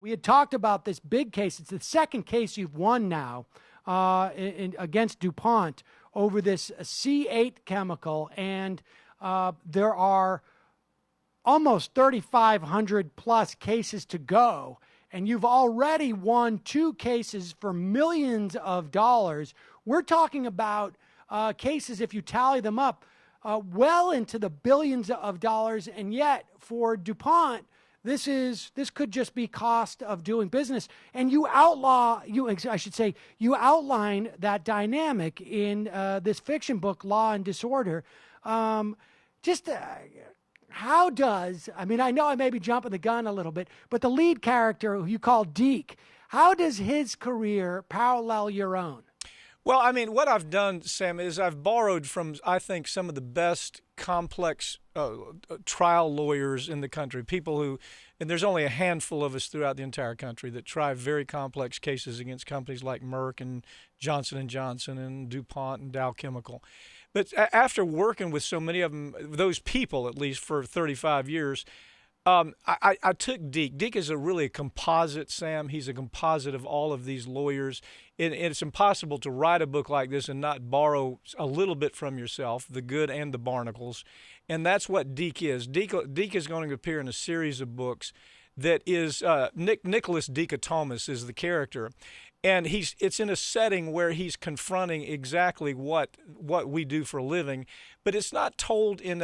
We had talked about this big case. It's the second case you've won now against DuPont over this C8 chemical, and there are almost 3,500 plus cases to go, and you've already won 2 cases for millions of dollars. We're talking about cases, if you tally them up, well into the billions of dollars, and yet for DuPont, this could just be cost of doing business. And you outline that dynamic in this fiction book, Law and Disorder. How does, I know I may be jumping the gun a little bit, but the lead character who you call Deke, how does his career parallel your own? Well, what I've done, Sam, is I've borrowed from, I think, some of the best complex trial lawyers in the country, people who, and there's only a handful of us throughout the entire country that try very complex cases against companies like Merck and Johnson & Johnson and DuPont and Dow Chemical. But after working with so many of them, those people at least, for 35 years, I took Deke. Deke is really a composite, Sam. He's a composite of all of these lawyers. And it's impossible to write a book like this and not borrow a little bit from yourself, the good and the barnacles. And that's what Deke is. Deke is going to appear in a series of books that is Nicholas Dichotomous is the character. And it's in a setting where he's confronting exactly what we do for a living, but it's not told in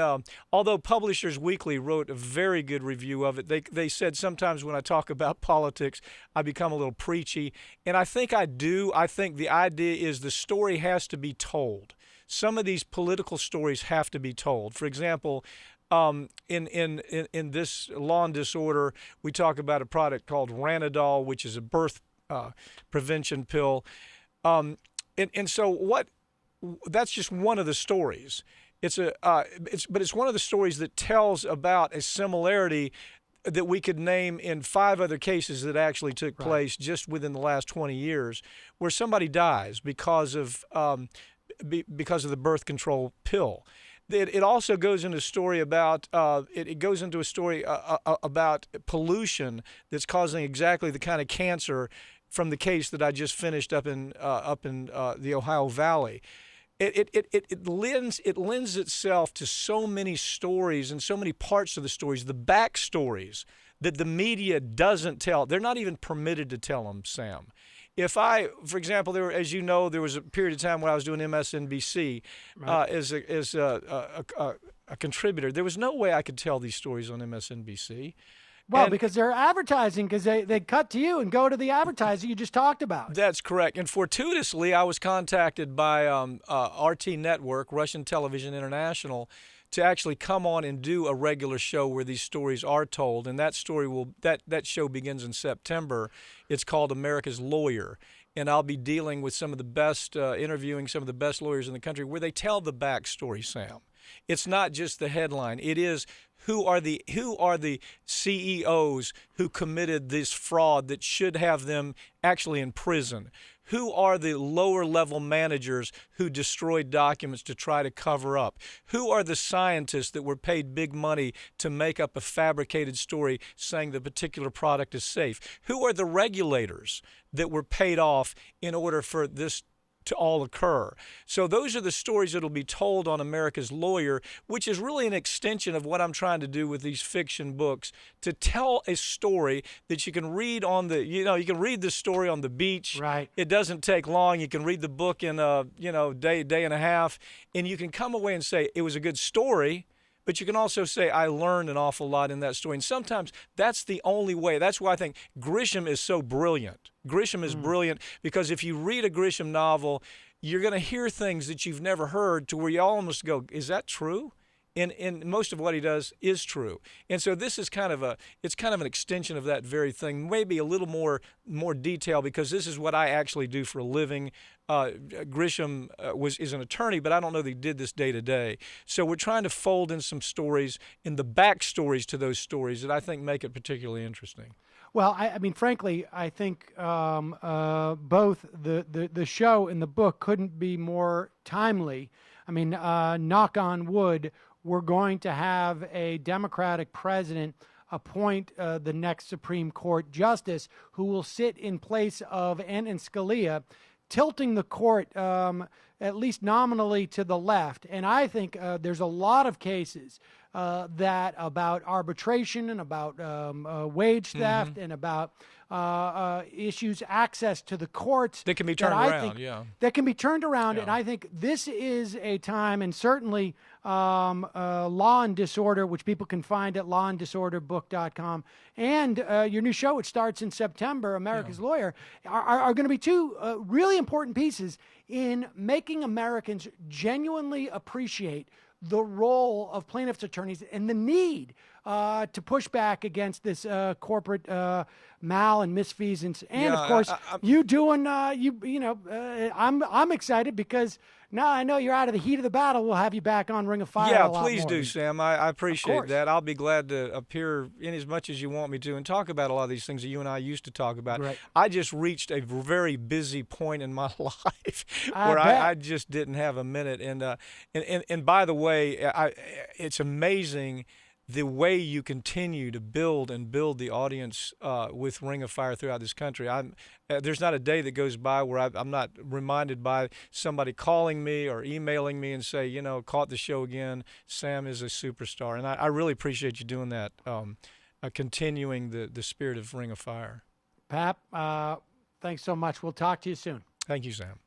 although Publishers Weekly wrote a very good review of it. They said sometimes when I talk about politics, I become a little preachy, and I think I do. I think the idea is the story has to be told. Some of these political stories have to be told. For example, in this Law and Disorder, we talk about a product called Ranadol, which is a birth prevention pill, and so that's just one of the stories. It's one of the stories that tells about a similarity that we could name in 5 other cases that actually took place just within the last 20 years, where somebody dies because of the birth control pill. It also goes into a story about about pollution that's causing exactly the kind of cancer from the case that I just finished up in the Ohio Valley. It lends itself to so many stories and so many parts of the stories, the backstories that the media doesn't tell. They're not even permitted to tell them, Sam. For example, as you know, there was a period of time when I was doing MSNBC as a contributor. There was no way I could tell these stories on MSNBC. Well, because they're advertising, because they cut to you and go to the advertiser you just talked about. That's correct. And fortuitously, I was contacted by RT Network, Russian Television International, to actually come on and do a regular show where these stories are told. And that show begins in September. It's called America's Lawyer. And I'll be dealing with some of the best, interviewing some of the best lawyers in the country where they tell the backstory, Sam. It's not just the headline. It is who are the CEOs who committed this fraud that should have them actually in prison? Who are the lower level managers who destroyed documents to try to cover up? Who are the scientists that were paid big money to make up a fabricated story saying the particular product is safe? Who are the regulators that were paid off in order for this to all occur? So those are the stories that will be told on America's Lawyer, which is really an extension of what I'm trying to do with these fiction books, to tell a story that you can read you can read the story on the beach. Right. It doesn't take long. You can read the book in a day and a half, and you can come away and say it was a good story. But you can also say, I learned an awful lot in that story. And sometimes that's the only way. That's why I think Grisham is so brilliant. Grisham is brilliant because if you read a Grisham novel, you're going to hear things that you've never heard to where you almost go, is that true? And most of what he does is true. And so this is kind of an extension of that very thing, maybe a little more detail, because this is what I actually do for a living. Grisham is an attorney, but I don't know that he did this day to day. So we're trying to fold in some stories in the backstories to those stories that I think make it particularly interesting. Well, frankly, I think both the show and the book couldn't be more timely. Knock on wood, we're going to have a Democratic president appoint the next Supreme Court justice who will sit in place of Antonin Scalia, tilting the court at least nominally to the left. And I think there's a lot of cases that about arbitration and about wage theft and about issues, access to the courts. That can be turned around, That can be turned around, and I think this is a time, and certainly Law and Disorder, which people can find at lawanddisorderbook.com, and your new show, which starts in September, America's Lawyer, are going to be two really important pieces in making Americans genuinely appreciate the role of plaintiffs' attorneys and the need to push back against this corporate mal and misfeasance. And of course, you doing I'm excited because now I know you're out of the heat of the battle. We'll have you back on Ring of Fire. Yeah, a lot please more. do, Sam. I appreciate that. I'll be glad to appear in as much as you want me to and talk about a lot of these things that you and I used to talk about. Right. I just reached a very busy point in my life where I just didn't have a minute. And by the way, it's amazing the way you continue to build the audience with Ring of Fire throughout this country. There's not a day that goes by where I'm not reminded by somebody calling me or emailing me and say, caught the show again. Sam is a superstar. And I really appreciate you doing that, continuing the spirit of Ring of Fire. Pap, thanks so much. We'll talk to you soon. Thank you, Sam.